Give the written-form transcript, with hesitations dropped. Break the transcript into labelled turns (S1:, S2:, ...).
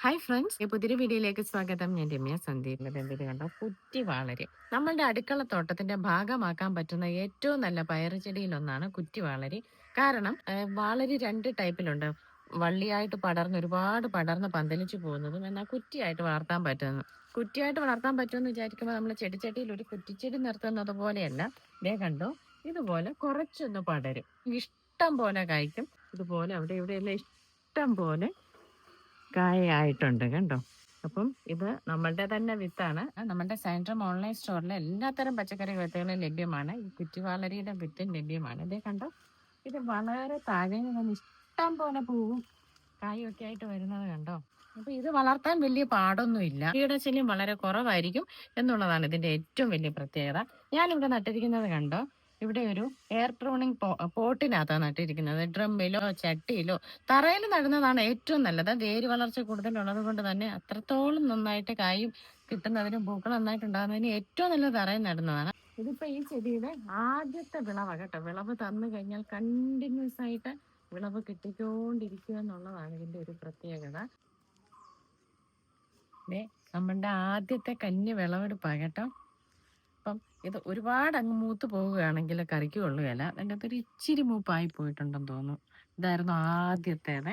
S1: Hi friends, ഈ പുതിയൊരു വീഡിയോയിലേക്ക് സ്വാഗതം. ഞാൻ രമ്യ സന്ദീപ്. എന്തിനു കണ്ടോ, കുറ്റി വാളരി. നമ്മളുടെ അടുക്കള തോട്ടത്തിന്റെ ഭാഗമാക്കാൻ പറ്റുന്ന ഏറ്റവും നല്ല പയറുചെടിയിലൊന്നാണ് കുറ്റി വാളരി. കാരണം വാളരി രണ്ട് ടൈപ്പിലുണ്ട്. വള്ളിയായിട്ട് പടർന്ന് ഒരുപാട് പടർന്ന് പന്തലിച്ചു പോകുന്നതും, എന്നാൽ കുറ്റിയായിട്ട് വളർത്താൻ പറ്റുന്നു. കുറ്റിയായിട്ട് വളർത്താൻ പറ്റുമെന്ന് വിചാരിക്കുമ്പോൾ നമ്മൾ ചെടിച്ചട്ടിയിൽ ഒരു കുറ്റിച്ചെടി നിർത്തുന്നത് പോലെയല്ല. ദേ കണ്ടോ, ഇതുപോലെ കുറച്ചൊന്ന് പടരും, ഇഷ്ടം പോലെ കായ്ക്കും. ഇതുപോലെ അവിടെ ഇവിടെയെല്ലാം ഇഷ്ടം പോലെ കായായിട്ടുണ്ട് കണ്ടോ. അപ്പം ഇത് നമ്മളുടെ തന്നെ വിത്താണ്. നമ്മളുടെ സെൻട്രം ഓൺലൈൻ സ്റ്റോറിൽ എല്ലാത്തരം പച്ചക്കറി വിത്തുകളും ലഭ്യമാണ്. ഈ കുറ്റിവാളരിയുടെ വിത്തും ലഭ്യമാണ്. ഇതേ കണ്ടോ, ഇത് വളരെ താഴെ നിന്ന് ഇഷ്ടം പോലെ പൂവും കായും ഒക്കെ ആയിട്ട് വരുന്നത് കണ്ടോ. അപ്പൊ ഇത് വളർത്താൻ വലിയ പാടൊന്നുമില്ല, കീടശല്യം വളരെ കുറവായിരിക്കും എന്നുള്ളതാണ് ഇതിന്റെ ഏറ്റവും വലിയ പ്രത്യേകത. ഞാനിവിടെ നട്ടിരിക്കുന്നത് കണ്ടോ, ഇവിടെ ഒരു എയർ ട്രോണിങ് പോട്ടിനകത്താണ് നട്ടിരിക്കുന്നത്. ഡ്രമ്മിലോ ചട്ടിയിലോ തറയിൽ നടുന്നതാണ് ഏറ്റവും നല്ലത്. വേര് വളർച്ച കൂടുതലുള്ളത് കൊണ്ട് തന്നെ അത്രത്തോളം നന്നായിട്ട് കായും കിട്ടുന്നതിനും പൂക്കൾ നന്നായിട്ട് ഉണ്ടാകുന്നതിനും ഏറ്റവും നല്ലത് തറയിൽ നടുന്നതാണ്. ഇതിപ്പോ ഈ ചെടിയുടെ ആദ്യത്തെ വിളവാണ് കേട്ടോ. വിളവ് തന്നു കഴിഞ്ഞാൽ കണ്ടിന്യൂസ് ആയിട്ട് വിളവ് കിട്ടിക്കൊണ്ടിരിക്കുക എന്നുള്ളതാണ് ഇതിന്റെ ഒരു പ്രത്യേകത. നമ്മളുടെ ആദ്യത്തെ കന്നി വിളവെടുപ്പാണ് കേട്ടോ. അപ്പം ഇത് ഒരുപാട് അങ്ങ് മൂത്ത് പോവുകയാണെങ്കിൽ കറിക്ക് കൊള്ളുകയില്ല. അതിൻ്റെ അകത്തൊരു ഇച്ചിരി മൂപ്പായി പോയിട്ടുണ്ടെന്ന് തോന്നുന്നു. ഇതായിരുന്നു ആദ്യത്തേത്.